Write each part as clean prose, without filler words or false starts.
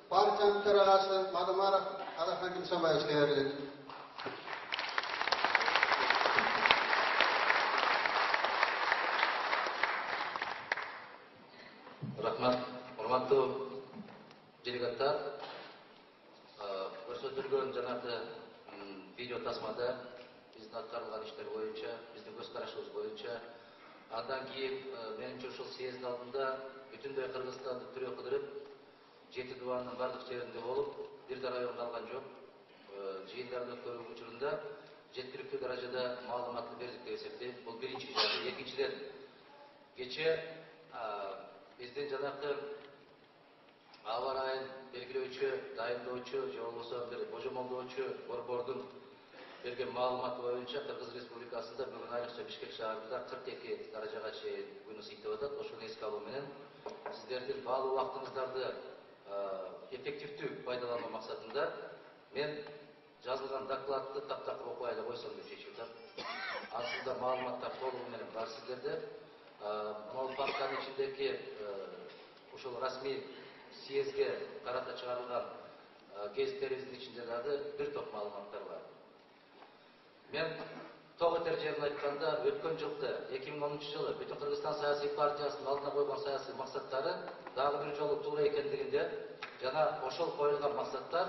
партиянын төрағасы Мадамаров Адахан Кимсанбаевичке беріледі. Рахмат. Урматтуу делегаттар, көрсөтүлгөн жанагы видео тасмада биздин аткарылган иштер боюнча, биздин көз карашыбыз боюнча, андан кийин менимче ушул съезд алдында бүтүндөй Кыргызстанды түрө кыдырып, 7 дубанын бардык жеринде болуп, бир да район калган жок. Жыйындарды өткөрүү учурунда жеткиликтүү даражада маалыматты бердик деп эсептейм. Бул биринчи жагы. Экинчиден, кече биздин жанагы аба ырайын белгилөөчү, дайындоочу, же болбосо бир божомолдоочу борбордун берген маалыматы боюнча Кыргыз Республикасында бүгүн айрыкча Бишкек шаарында 42 даражага чейин күн ысыйтып атат. Ошону эске алуу менен сиздердин баалуу убактыңыздарды эффективдүү пайдалануу максатында мен жазылган докладты таптакыр окубай эле койсом деп чечип атам. Ансында маалыматтар толугу менен бар сиздерде. Могул папканын ичиндеги ушул расмий съездге карата чыгарылган гезиттерибиздин ичинде дагы бир топ маалыматтар бар. Мен ток этер жерин айтканда, өткөн жылкы 2010 жылы бүтүн Кыргызстан саясий партиясынын алдына койгон саясий максаттары дагы бир жолу туура экендигинде жана ошол коюлган максаттар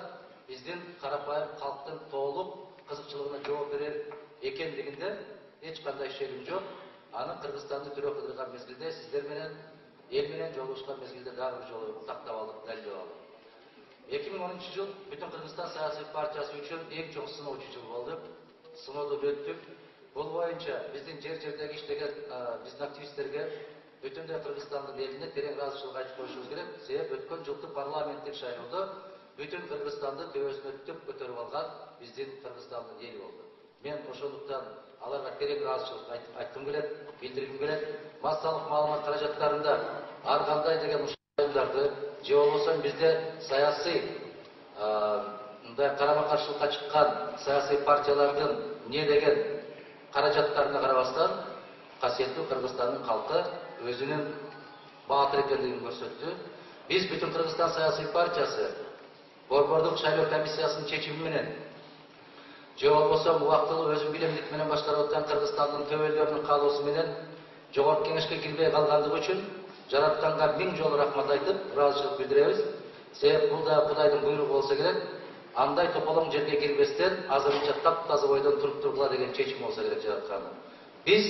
биздин карапайым калктын толук кызыкчылыгына жооп берер экендигинде эч кандай шегим жок. Аны Кыргызстанды түрө кыдырган мезгилде сиздер менен эл менен жолугушкан мезгилде дагы бир жолу тактап алдык, далилдеп алдык. 2010 жыл бүтүн Кыргызстан саясий партиясы үчүн эң чоң сыноочу жыл болду. Сыноодон өттүк. Бул боюнча биздин жер-жердеги иштеген биздин активисттерге бүтүндөй Кыргызстандын элине терең ыраазычылык айтып коюшубуз керек. Себеп өткөн жылкы парламенттик шайлоодо бүтүн Кыргызстанды төбөсүнө түп көтөрүп алган биздин Кыргызстандын эли болду. Мен ошондуктан аларга терең ыраазычылык айткым келет, билдиргим келет. Массалык маалымат каражаттарында ар кандай деген ушундарды же болбосо бизде саясий мындай карама-каршылыкка чыккан саясий партиялардын не деген каражаттарына карабастан касиеттүү Кыргызстандын калкы өзүнүн баатыр экендигин көрсөттү. Биз бүтүн Кыргызстан саясий партиясы борбордук шайлоо комиссиясынын чечими менен же болбосо убактылуу өзүн билемдик менен башкарып аткан Кыргызстандын төп элдеринин каалоосу менен жогорку кеңешке кирбей калгандыгы үчүн жаратканга 1000 жолу рахмат айтып, ыраазычылык билдиребиз. Себеп бул да Кудайдын буйругу болсо керек. Андай тополоң жерге кирбестен азырынча таптаза бойдон туруп тургула деген чечим болсо керек жаратканы. Биз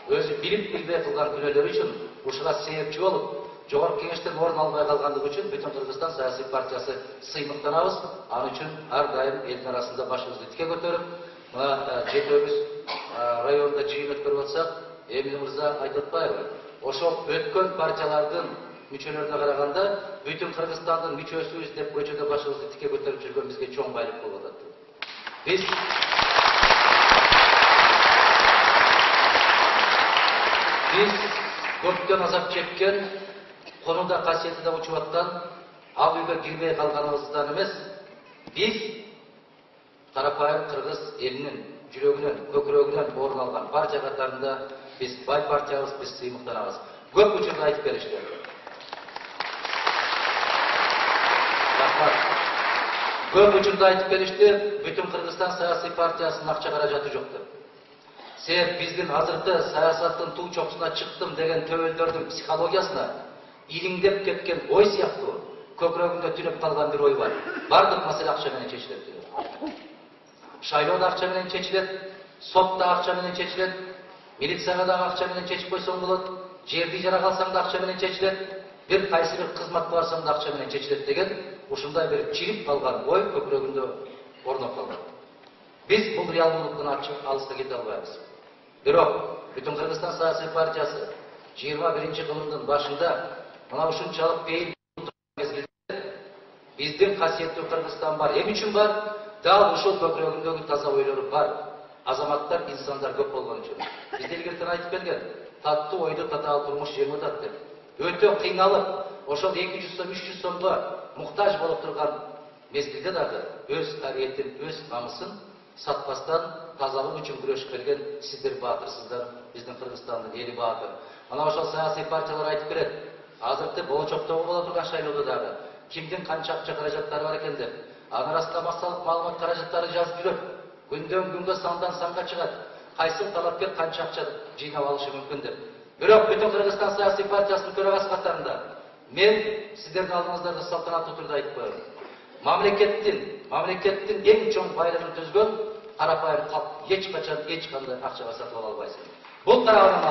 өзү билип билбей кылган күнөөлөр үчүн ушуга себепчи болуп, жогорку кеңештен орун албай калгандыгы үчүн бүтүн Кыргызстан саясий партиясы сыймыктанабыз. Ал үчүн ар дайым элдин арасында башыбызды тике көтөрүп, мына жетөөбүз районунда жыйын өткөрүп атсак, Эмил мырза айтып атпайбы? Ошол өткөн партиялардын мүчөлөрүнө караганда бүтүн Кыргызстандын мүчөсүбүз деп көчөдө башыбызды тике көтөрүп жүргөн бизге чоң байлык болуп атат. Биз көптөн азап чеккен, конуда касиетиде учуп аткан, ал үйгө кирбей калганыбыздан эмес, биз карапайым кыргыз элинин жүрөгүнөн, көкүрөгүнөн орун алган партия катарында биз бай партиябыз, биз сыймыктанабыз. Көп учурда айтып беришти. Көп учурда айтып беришти, бүтүн Кыргызстан саясий партиясынын акча каражаты жок деп. Себеп биздин азыркы саясаттын туу чокусуна чыктым деген төбөлдөрдүн психологиясына илиңдеп кеткен ой сыяктуу көкүрөгүндө түнөп калган бир ой бар. Бардык маселе акча менен чечилет. Шайлоо да акча менен чечилет, сот да акча менен чечилет, милицияга да акча менен чечип койсоң болот, жерди ижарага алсаң да акча менен чечилет, бир кайсы бир кызматка барсаң да акча менен чечилет деген ушундай бир чирип калган ой көкүрөгүндө орноп калган. Биз бул реалдуулуктан алыска кете албайбыз. Бирок бүтүн Кыргызстан саясий партиясы 21-кылымдын башында мына ушунчалык бейил мезгилде биздин касиеттүү Кыргызстан бар. Эмне үчүн бар? Дал ушул көкүрөгүндөгү таза ойлору бар азаматтар, инсандар көп болгон үчүн. Биз илгертен айтып келген, таттуу ойду татаал турмуш жеңип атат деп. Өтө кыйналып, ошол 200 сом, 300 сомго муктаж болуп турган мезгилде дагы өз арыетін, өз намысын сатпастан тазалык үчүн күрөшүп келген сиздер баатырсыздар, биздин Кыргызстандын эли баатыр. Ана ошол саясий партиялар айтып берет. Азыркы болочоктогу боло турган шайлоодо дагы кимдин канча акча каражаттары бар экен деп. Анын арасында массалык маалымат каражаттары жазып жүрөт. Күндөн күнгө сандан санга чыгат. Кайсы талапкер канча акча жыйнап алышы мүмкүн деп. Бирок бүтүн Кыргызстан саясий партиясынын төрагасы катарында мен сиздердин алдыңыздарда салтанаттуу түрдө айтып коем. Мамлекеттин эң чоң байлыгын түзгөн карапайым калк эч качан эч кандай акчага сатып ала албайсың. Бул тарабынан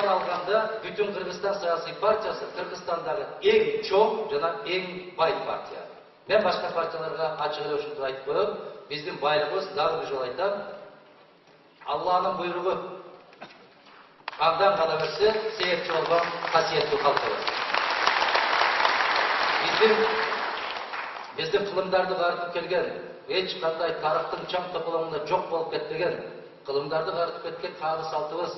алганда бүтүн Кыргызстан саясий партиясы Кыргызстандагы эң чоң жана эң бай партия. Мен башка партияларга ачык эле ушуну айтып коем. Биздин байлыгыбыз, дагы бир жолу айтам, Алланын буйругу. Андан кала берсе, себепчи болгон касиеттүү калкыбыз. Биздин кылымдарды карытып келген, эч кандай тарыхтын чаң топологунда жок болуп кетпеген, кылымдарды карытып кеткен кагы салтыбыз,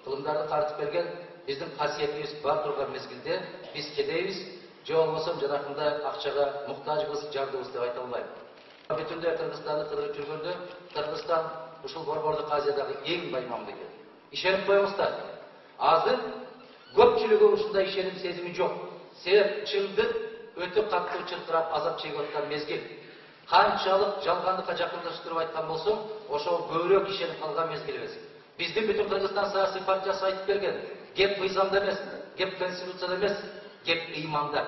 кылымдарды карытып келген биздин касиетибиз бар турган мезгилде биз кедейбиз, же болбосо жанакындай акчага муктажбыз, жардыбыз деп айта албайм. Бүтүндөй Кыргызстанды кыргыз жүргөндө Кыргызстан ушул Борбордук Азиядагы эң бай мамлекет. Ишенип коюңуздар. Азыр көпчүлүгү ушундай ишеним сезими жок. Себеп чындык өтө катуу чыркырап азап чегип аткан мезгил. Канчалык жалгандыкка жакындаштырып айткан болсоң, ошого көбүрөөк ишенип калган мезгилибиз. Биздин бүтүн Кыргызстан саясий партиясы айтып берген, кеп мыйзамда эмес, кеп конституцияда эмес, кеп ыйманда.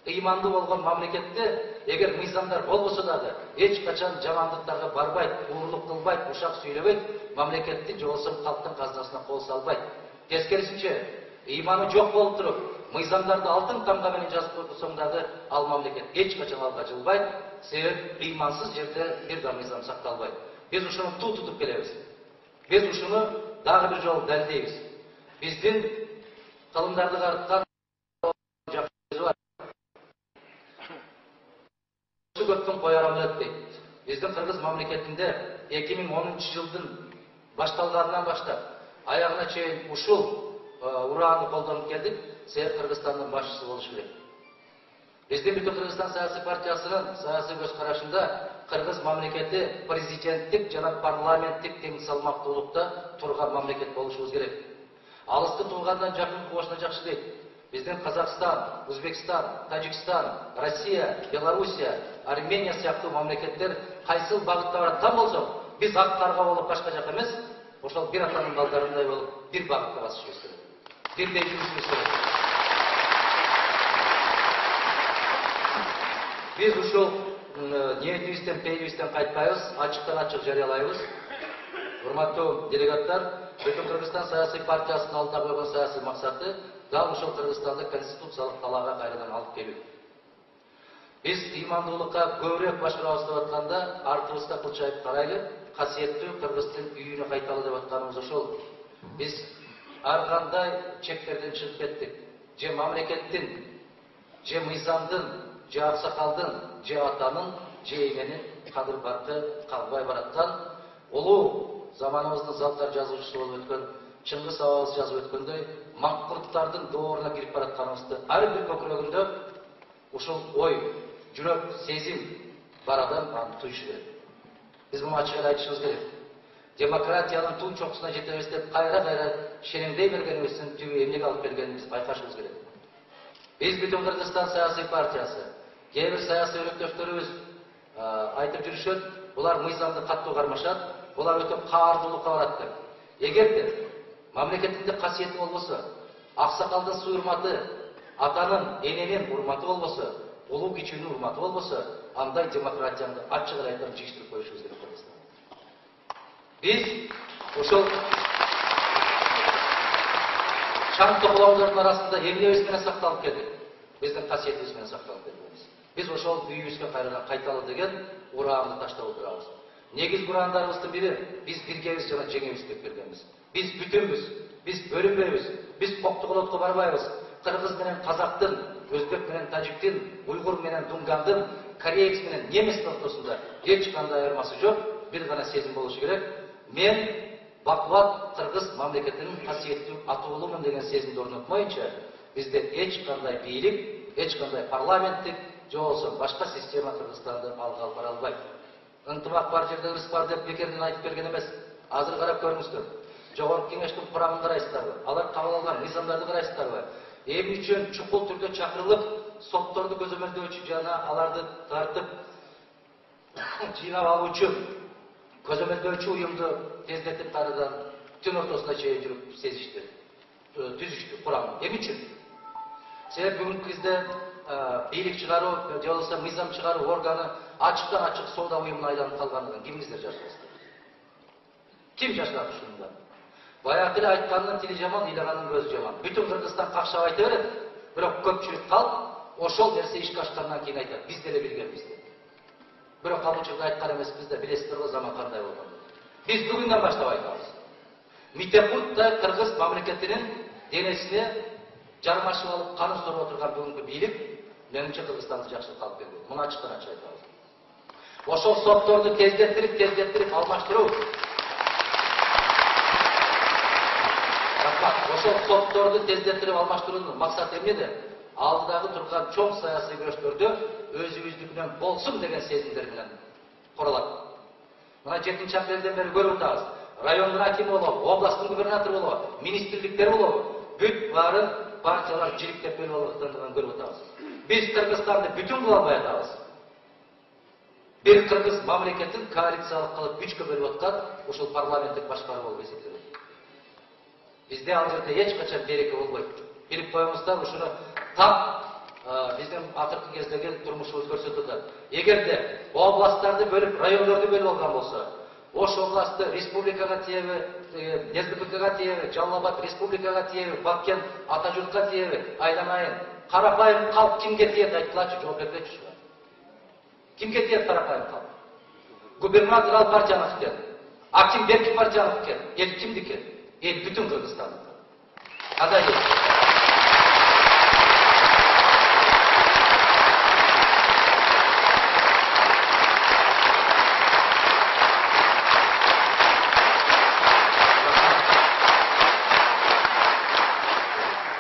Ыйманды болгон мамлекетте эгер мыйзамдар болбосо дагы эч качан жамандыктарга барбайт, уурлук кылбайт, ушак сүйлөбөйт, мамлекеттин же болбосо калктын казынасына кол салбайт. Тескерисинче, ыйманы жок болуп туруп, мыйзамдарды алтын тамга менен жазып койсоң дагы ал мамлекет эч качан алга жылбайт. Себеп ыймансыз жерде бир да мыйзам сакталбайт. Биз ушуну туу тутуп келебиз. Биз ушуну дагы бир жолу далилдейбиз. Биздин кылымдарды карыткан көптүн коярам элек дейт. Биздин кыргыз мамлекетинде 2010-жылдын башталганынан баштап аягына чейин ушул ураанды колдонуп келдик. Себеп Кыргызстандын башчысы болуш керек. Биздин бүтүн Кыргызстан саясий партиясынын саясий көз карашында кыргыз мамлекети президенттик жана парламенттик тең салмактуулукта турган мамлекет болушубуз керек. Алысты туугандан жакын кубашына жакшы дейт. Биздин Казакстан, Өзбекстан, Тажикстан, Россия, Белоруссия, Армения сыяктуу мамлекеттер кайсыл багытта бараткан болсо, биз ак карга болуп башка жака эмес, ошол бир атанын балдарындай болуп бир багытта басышыбыз керек. Бирдей жүрүшүбүз керек. Биз ушул ниетибизден, пейилибизден кайтпайбыз, ачыктан ачык жарыялайбыз. Урматтуу делегаттар, бүтүн Кыргызстан саясий партиясынын алдына койгон саясий максаты дал ушул Кыргызстанды конституциялык талаага кайрадан алып келүү. Биз ыймандуулукка көбүрөөк башкарабыз деп атканда, артыбызга кылчайып карайлы, касиеттүү Кыргыздын үйүнө кайталы деп атканыбыз ошол. Биз ар кандай чектерден чыгып кеттик. Же мамлекеттин, же мыйзамдын, же аксакалдын, же атанын, же эненин кадыр баркы калбай бараткан улуу заманыбыздын заттар жазуучусу болуп өткөн Чыңгыз абабыз жазып өткөндөй, маңкурттардын дооруна кирип баратканыбызды ар бир көкүрөгүндө ушул ой, жүрөк, сезим бар адам аны туюшу керек. Биз муну ачык эле айтышыбыз керек. Демократиянын туу чокусуна жетебиз деп кайра шенемдей бергенибиздин түбү эмнеге алып келгенин байкашыбыз керек. Биз бүтүн Кыргызстан саясий партиясы, кээ бир саясий өрөктөштөрүбүз айтып жүрүшөт, булар мыйзамды каттуу кармашат, булар өтө каардуулукка барат деп. Эгерде мамлекетинде касиети болбосо, аксакалдын суйурматы, атанын, эненин урматы болбосо, улуу кичүүнүн урматы болбосо, андай демократияны ачык эле айтам жыйыштырып коюшубуз керек. Биз ошол чаң тополоңдордун арасында эмнебиз менен сакталып келдик? Биздин касиетибиз менен сакталып келдик. Биз ошол үйүбүзгө кайрадан кайталы деген ураанды таштап отурабыз. Негизги ураандарыбыздын бири биз биргебиз жана жеңебиз деп келгенбиз. Биз бүтүнбүз, биз бөлүнбөйбүз, биз коктуголотко барбайбыз. Кыргыз менен казактын, өзбек менен тажиктин, уйгур менен дунгандын, кореец менен неместин ортосунда эч кандай айырмасы жок, бир гана сезим болушу керек. Мен бакубат кыргыз мамлекетинин касиеттүү атуулумун деген сезимди орнотмоюнча, бизде эч кандай бийлик, эч кандай парламенттик, же болбосо башка система Кыргызстанды алга алып бара албайт. Ынтымак бар жерде ырыс бар деп бекерден айтып берген эмес. Азыр карап көрүңүздөр. Жогорку кеңештин курамын карайсыздарбы? Алар кабыл алган мыйзамдарды карайсыздарбы? Эмне үчүн чукул түрдө чакырылып, сотторду көзөмөлдөөчү жана аларды тартып жыйнап алуу үчүн көзөмөлдөөчү уюмду тездетип тарыдан түн ортосуна чейин жүрүп сезишти, түзүштү курамын. Эмне үчүн? Себеби бүгүнкү кезде бийлик чыгаруу, же болбосо мыйзам чыгаруу органы ачыктан ачык соода уюмуна айланып калганын кимиңиздер жашайсыздар? Ким жашап ушунда? Баягы эле айткандын тили жаман, ыйлагандын көзү жаман. Бүтүн Кыргызстан какшап айта берет, бирок көпчүлүк калп ошол нерсе ишке ашкандан кийин айтат. Биз деле билгенбиз деп. Бирок ал учурда айткан эмеспиз да, билесиздер го заман кандай болгонун. Биз бүгүндөн баштап айтабыз. Митекуттай кыргыз мамлекетинин денесине жармашып алып канын сорып отурган бүгүнкү бийлик менимче Кыргызстанды жакшылыкка алып келбейт. Муну ачыктан ачык айтабыз. Ошол сотторду тездеттирип алмаштыруу. Ошол сотторду тездеттирип алмаштыруунун максаты эмнеде? Алдыдагы турган чоң саясий күрөштөрдө өзүбүздүкүнөн болсун деген сезимдер менен курулат. Мына 7 апрелден бери көрүп атабыз. Райондун акими болобу, областтын губернатору болобу, министрликтер болобу, бүт баарын партиялар жириктеп келип көрүп атабыз. Биз Кыргызстанды бүтүн кыла албай атабыз. Бир кыргыз мамлекетин коалициялык кылып күчкө бөлүп аткан ушул парламенттик башкаруу болуп эсептелет. Bizde ал жерде эч качан береке болбойт. Билип коюңуздар, ушуну так биздин акыркы кездеги турмушубуз көрсөтүп атат. Эгерде областтарды бөлүп, райондорду бөлүп алган болсо, Ош областы республикага тиеби, СДПКга тиеби, Жалал Абад республикага тиеби, Баткен Атажуртка тиеби, айланайын. Карапайым калп кимге тиет айткылачы, жооп бергилечи. Кимге тиет карапайым калп? Губернатор ал партияныкы экен. Аким берки партияныкы экен. Эл кимдики? Эл бүтүн Кыргызстандыкы. Кандай эл?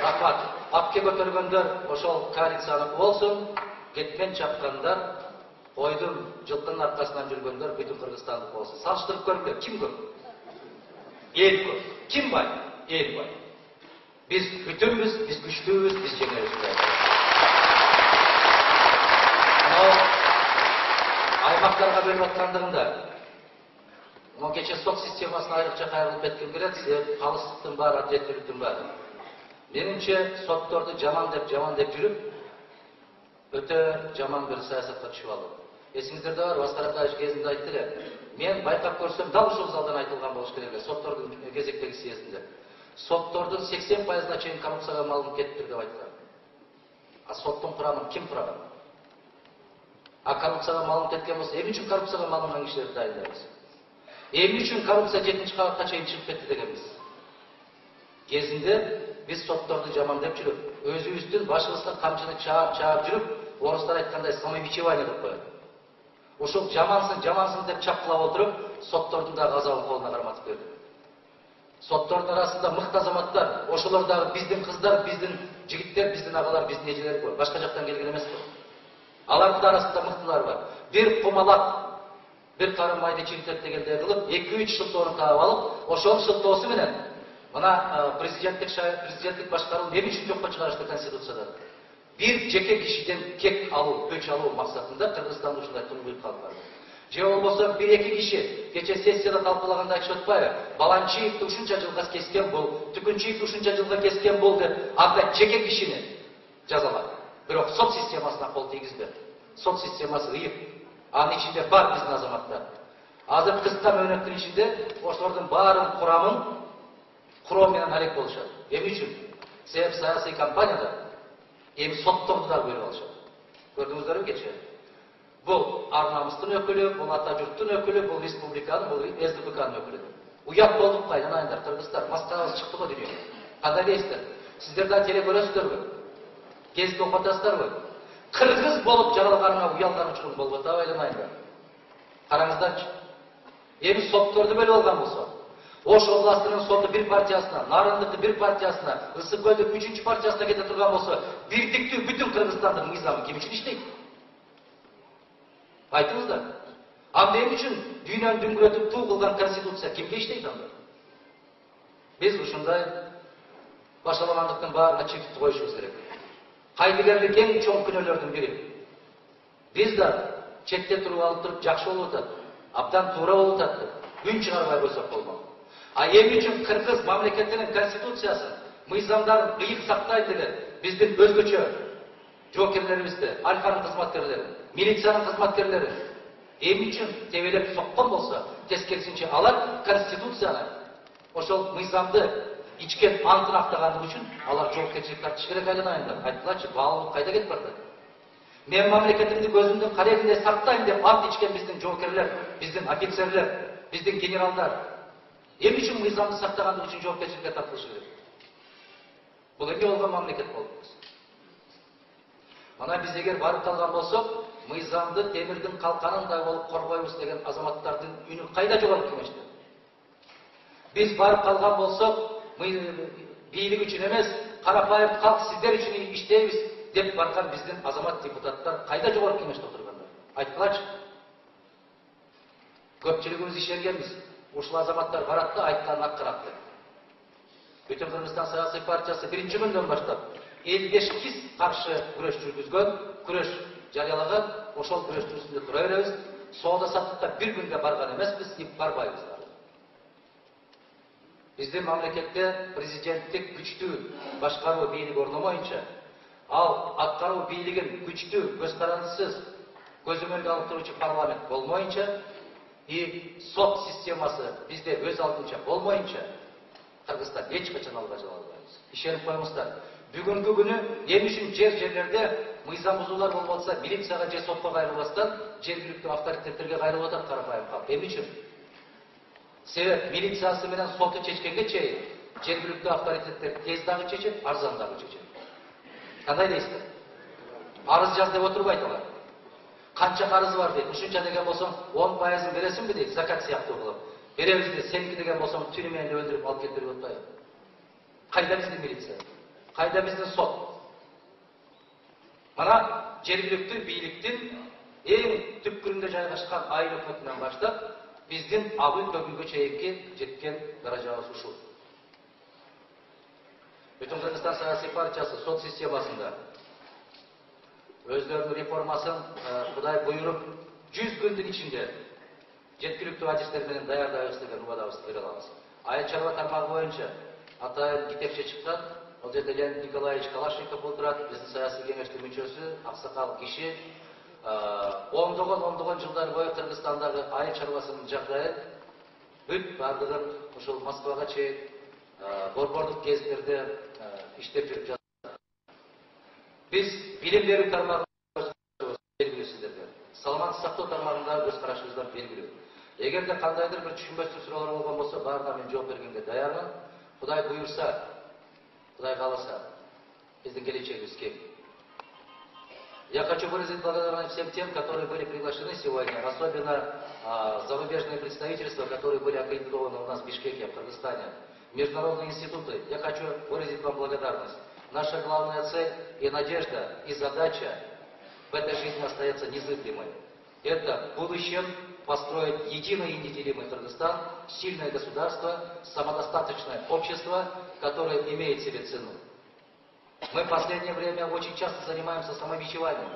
Рахмат. Апке көтөргөндөр ошол коалицияныкы болсун, кеткен чапкандар, койдун жылкынын аркасынан жүргөндөр бүтүн Кыргызстандыкы болсун. Салыштырып көрүңөр, ким көп? Ел көп. Ким бай? Ел бай. Biz bütünbüz, biz güçlüyüz, biz jеңебиз. Аймактарга бөлүп аткандыгында, мына кече сот системасына айрыкча кайрылып кетким келет, себеби калыстыктын баары, адилеттүүлүктүн баары. Менимче сотторду жаман деп жүрүп, өтө жаман бир саясатка түшүп алды. Эсиңиздерде бар, Аскарович кезинде айтты эле. Мен байкап көрсөм, дал ушул залдан айтылган болуш керек эле, соттордун кезектеги съездинде. Соттордун 80%на чейин коррупцияга малынып кетиптир деп айткан. А соттун курамын ким курган? А коррупцияга малынып кеткен болсо, эмне үчүн коррупцияга малынган кишилерди дайындайбыз? Эмне үчүн коррупция 7-кабатка чейин чыгып кетти дегенбиз? Кезинде биз сотторду жаман деп жүрүп, өзүбүздүн башыбызга камчыны чаап жүрүп, орустар айткандай самобичевание деп коет. Ошол жамансың деп чапкылап отуруп, соттордун да газабын колуна карматып берди. Соттордун арасында мыкты азаматтар, ошолор дагы биздин кыздар, биздин жигиттер, биздин агалар, биздин эжелер бар. Башка жактан келген эмес бул. Алардын арасында мыктылар бар. Бир кумалак, бир карын майды чиртет дегендей кылып, 2-3 шылтоорун таап алып, ошол шылтоосу менен мына президенттик башкаруу эмне үчүн жокко чыгарышты Конституцияда? Бир жеке кишиден кек алуу, көч алуу максатында Кыргызстанда ушундай турмуш калып бар. Же болбосо 1-2 киши кече сессияда талкуулаганда айтышып атпайбы? Баланчиевди ушунча жылга кескен бул, Түкүнчиевди ушунча жылга кескен бул деп, анда жеке кишини жазалап. Бирок сот системасына кол тийгизбе. Сот системасы ыйык. Анын ичинде бар биздин азаматтар. Азыр кыска мөөнөттүн ичинде ошолордун баарын куроо менен алек болушат. Эмне үчүн? Себеби саясий компанияда эми сотторду да бөлүп алышат. Көрдүңүздөрбү кече? Бул ар намыстын өкүлү, бул ата журттун өкүлү, бул республиканын, бул СДПКнын өкүлү. Уят болдук кайнанайындар, кыргыздар, маскабыз чыкты го дүйнөгө. Кандай дейсиздер? Сиздер да теле көрөсүздөрбү? Гезит окуп атасыздарбы? Кыргыз болуп жаралганыңа уялган учурун болуп атабы айланайындар. Караңыздарчы. Эми сотторду бөлүп алган болсо, Ош областынын соту бир партиясына, Нарындыкы бир партиясына, ысыкөлдүк 3-чү партиясына кете турган болсо, бирдиктүү бүтүн Кыргызстандын мыйзамы ким үчүн иштейт? Айтыңыздар. Анда эмне үчүн дүйнөнү дүңгүрөтүп туу кылган конституция кимге иштейт анда? Biz ушундай башаламандыктын баарына чектик коюшубуз керек. Кайдыгерлик эң чоң күнөөлөрдүн бири. Биз да четте туруп алып туруп жакшы болуп атат, абдан туура болуп атат деп үн чыгарбай койсок болмок. А эмне үчүн Кыргыз мамлекетинин конституциясын, мыйзамдарын ыйык сактайт деген биздин өзгөчө жоокерлерибизди, Альфанын кызматкерлери, милициянын кызматкерлери эмне үчүн тебелеп соккон болсо, тескерисинче алар конституцияны, ошол мыйзамды ичкен антын актаганлыгы үчүн алар жоопкерчилик тартыш керек айланайында. Айтылачы, баалуулук кайда кетип барды? Мен мамлекетимди көзүмдүн карегинде сактайм деп ант ичкен биздин жоокерлер, биздин офицерлер, биздин генералдар эмне үчүн мыйзамды сактаганлыгы үчүн жоопкерчиликке тартылышы керек? Бул эмне болгон мамлекет болуп? Мана биз эгер барып калган болсок, мыйзамды темирдин калканындай болуп коргойбуз деген азаматтардын үнү кайда жогорку кеңеште? Биз барып калган болсок, бийлик үчүн эмес, карапайым калк сиздер үчүн иштейбиз деп барган биздин азамат депутаттар кайда жогорку кеңеште отургандар? Айткылачы. Көпчүлүгүбүз ишенгенбиз. Ушул азаматтар барат да айтканын аткарат деп. Бүтүн Кыргызстан саясий партиясы биринчи күндөн баштап 55 каршы күрөш жүргүзгөн, күрөш жарыялаган, ошол күрөштүн үстүндө тура беребиз. Соода саттыкка бир күнгө барган эмеспиз, барбайбыз. Биздин мамлекетте президенттик күчтүү башкаруу бийлиги орномойнча, ал аткаруу бийлигин күчтүү, көз карандысыз, көзөмөлгө алып туруучу парламент болмоюнча и сот системасы бизде өз алдынча болмоюнча Кыргызстан эч качан алга жыла албайбыз. Ишенип коюңуздар. Бүгүнкү күнү эмне үчүн жерлерде мыйзам бузуулар болуп атса, милицияга же сотко кайрылбастан жергиликтүү авторитеттерге кайрылып атат карапайым калк. Эмне үчүн? Себеп милициясы менен соту чечкенге чейин жергиликтүү авторитеттер тез дагы чечет, арзан дагы чечет. Кандай дейсиздер? Арыз жаз деп отурбайт алар. Канча карызы бар дейт. Ушунча деген болсоң 10%-ын бересиңби дейт, закат сыяктуу кылып. Беребиз дейт, сеники деген болсоң түнү менен өндүрүп алып кетирип атпайбы? Кайда биздин милиция? Кайда биздин сот? Мана жергиликтүү бийликтин эң түпкүрүндө жайгашкан айыл өкмөтүнөн баштап биздин абыл төгүнгө чейинки жеткен даражабыз ушул. Бүтүн Кыргызстан саясий партиясы сот системасында өздөрүнүн реформасын Кудай буйруп 100 күндүн ичинде жеткиликтүү адистер менен даярдайбыз деген убадабызды бере алабыз. Айыл чарба тармагы боюнча атайын жетекчи чыккан, ал жерде Леонид Николаевич Калашников отурат, биздин саясий кеңештин мүчөсү, аксакал киши. Ондогон жылдар бою Кыргызстандагы айыл чарбасынын жагдайын бүт бардыгын ушул Москвага чейин борбордук кездерде иштеп жүрүп жатат. Биз билим берүү тармагында белгилүү сиздерге, саламаттык сактоо тармагында өз карашыбыздан белгилүү. Эгерде кандайдыр бир түшүнбөстүк суроолор болгон болсо, баарына мен жооп бергенге даярмын. Кудай буйрса, Кудай кааласа, биздин келечегибиз кең. Я хочу выразить благодарность всем тем, которые были приглашены сегодня, особенно зарубежные представительства, которые были аккредитованы у нас в Бишкеке, в Кыргызстане, международные институты. Я хочу выразить вам благодарность. Наша главная цель и надежда, и задача в этой жизни остается незыблемой. Это в будущем построить единый и неделимый Кыргызстан, сильное государство, самодостаточное общество, которое имеет себе цену. Мы в последнее время очень часто занимаемся самобичеванием.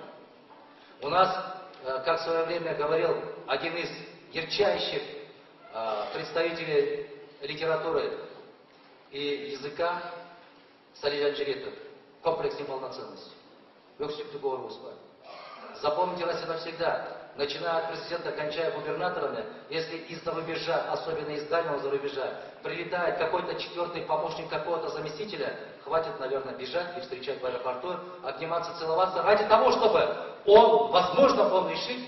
У нас, как в свое время говорил один из ярчайших представителей литературы и языка, Салиjan Жиретов, комплекс неполноценности. Запомните раз и навсегда, начиная от президента, кончая губернаторами, если из-за рубежа, особенно из дальнего зарубежа, прилетает какой-то четвертый помощник какого-то заместителя, хватит, наверное, бежать и встречать в аэропорту, обниматься, целоваться, ради того, чтобы он, возможно, он решит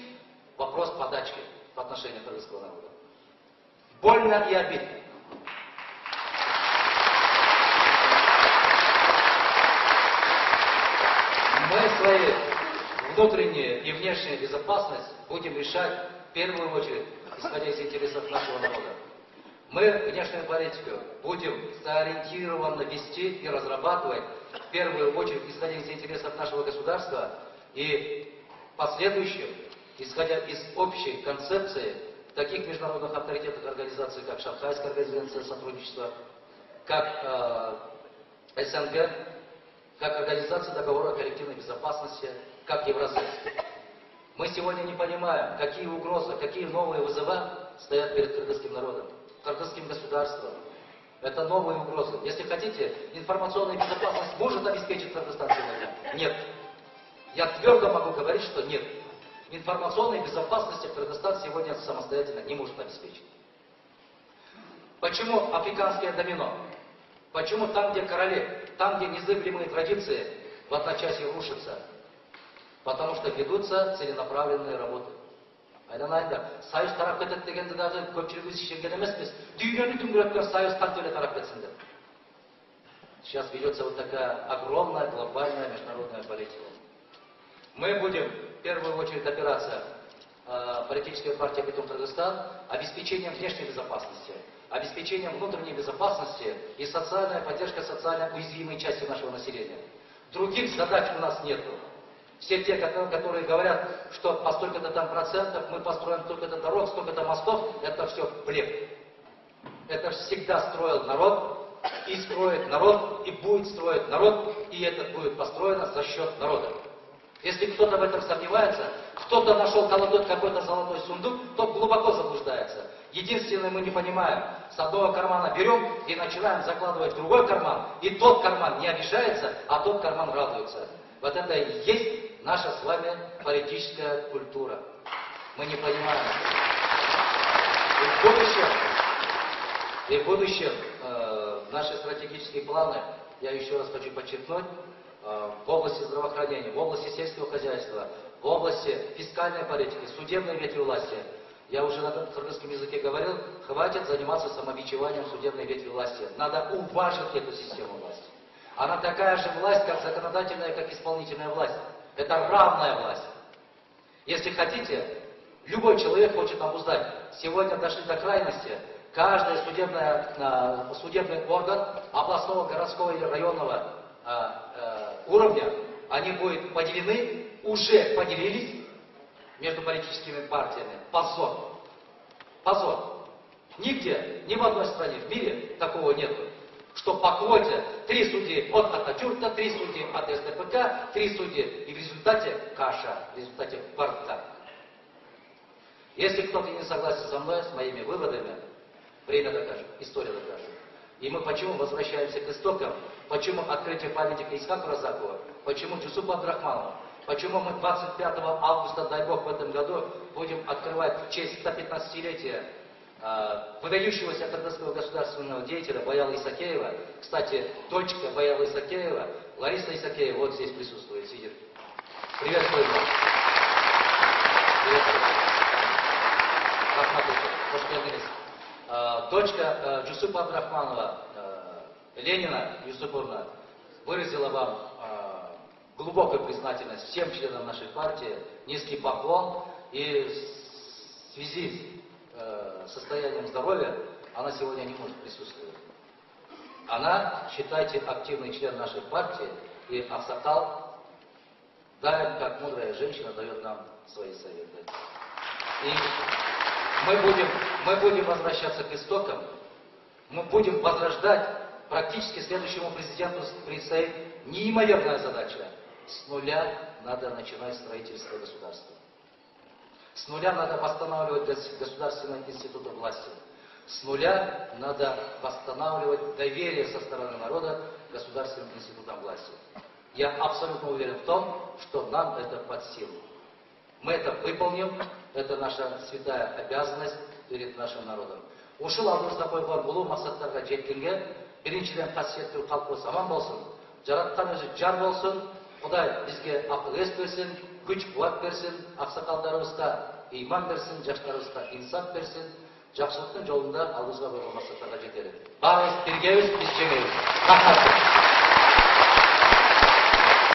вопрос подачки по отношению к кыргызскому народу. Больно и обидно. Мы свои внутреннюю и внешнюю безопасность будем решать в первую очередь, исходя из интересов нашего народа. Мы внешнюю политику будем сориентированно вести и разрабатывать в первую очередь, исходя из интересов нашего государства, и в последующем, исходя из общей концепции таких международных авторитетных организаций, как Шанхайская организация сотрудничества, как СНГ, как Организация договора о коллективной безопасности, как Евросоюз. Мы сегодня не понимаем, какие угрозы, какие новые вызова стоят перед кыргызским народом, кыргызским государством. Это новые угрозы. Если хотите, информационная безопасность может обеспечить Кыргызстан сегодня? Нет. Я твердо могу говорить, что нет. Информационной безопасности Кыргызстан сегодня самостоятельно не может обеспечить. Почему африканское домино? Почему там, где короли, там, где незыблемые традиции в одночасье рушатся? Потому что ведутся целенаправленные работы. Айдан союз тарап кетет дегенде дагы көпчүлүгүбүз ишенген эмеспиз. Дүйнөнү дүңгүрөткөн союз кантип эле тарап кетсин деп. Сейчас ведется вот такая огромная глобальная международная политика. Мы будем, в первую очередь, опираться, политическая партия «Бетон Кыргызстан», обеспечением внешней безопасности, обеспечением внутренней безопасности и социальная поддержка социально уязвимой части нашего населения. Других задач у нас нет. Все те, которые говорят, что по столько-то там процентов мы построим столько-то дорог, столько-то мостов, это все блеф. Это всегда строил народ, и строит народ, и будет строить народ, и это будет построено за счет народа. Если кто-то в этом сомневается, кто-то нашел какой-то золотой сундук, тот глубоко заблуждается. Единственное, мы не понимаем, с одного кармана берем и начинаем закладывать в другой карман, и тот карман не обижается, а тот карман радуется. Вот это и есть наша с вами политическая культура. Мы не понимаем. И в будущем наши стратегические планы, я еще раз хочу подчеркнуть, в области здравоохранения, в области сельского хозяйства, в области фискальной политики, судебной ветви власти. Я уже на кыргызском языке говорил, хватит заниматься самобичеванием судебной ветви власти. Надо уважить эту систему власти. Она такая же власть, как законодательная, как исполнительная власть. Это равная власть. Если хотите, любой человек хочет обуздать. Сегодня дошли до крайности. Каждый судебный орган областного, городского или районного уровня, они будут поделены, уже поделились между политическими партиями. Позор. Позор. Нигде, ни в одной стране в мире такого нет. Что по квоте 3 судьи от Ататюрка, 3 судьи от СДПК, 3 судьи, и в результате каша, в результате бардак. Если кто-то не согласен со мной, с моими выводами, время докажет, история докажет. И мы почему возвращаемся к истокам, почему открытие памятника Исхаку Разакова, почему Джусупу Абдрахманову, почему мы 25 августа, дай Бог, в этом году будем открывать в честь 115-летия выдающегося кыргызского государственного деятеля Баяла Исакеева. Кстати, дочка Баяла Исакеева, Лариса Исакеева, вот здесь присутствует, сидит. Приветствую вас. Приветствую. Дочка Джусупа Абдрахманова, Ленина Юсуповна, выразила вам глубокую признательность всем членам нашей партии, низкий поклон, и в связи с состоянием здоровья она сегодня не может присутствовать. Она, считайте, активный член нашей партии, и Аксакал, Даем, как мудрая женщина, дает нам свои советы. И мы будем возвращаться к истокам, мы будем возрождать. Практически следующему президенту предстоит неимоверная задача. С нуля надо начинать строительство государства. С нуля надо восстанавливать государственные институты власти. С нуля надо восстанавливать доверие со стороны народа к государственным институтам власти. Я абсолютно уверен в том, что нам это под силу. Мы это выполним, это наша святая обязанность перед нашим народом. Ушул алдыбызда койгон улуу максаттарга жеткенге биринчиден касиеттүү калкыбыз аман болсун, жараткан өзү жар болсун, Кудай бизге акыл эс берсин, күч кубат берсин, аксакалдарыбызга ыйман берсин, жаштарыбызга инсап берсин, жакшылыктын жолунда алдыбызга койгон максаттарга жетели. Баарыбыз биргебиз, биз жеңебиз. Рахмат.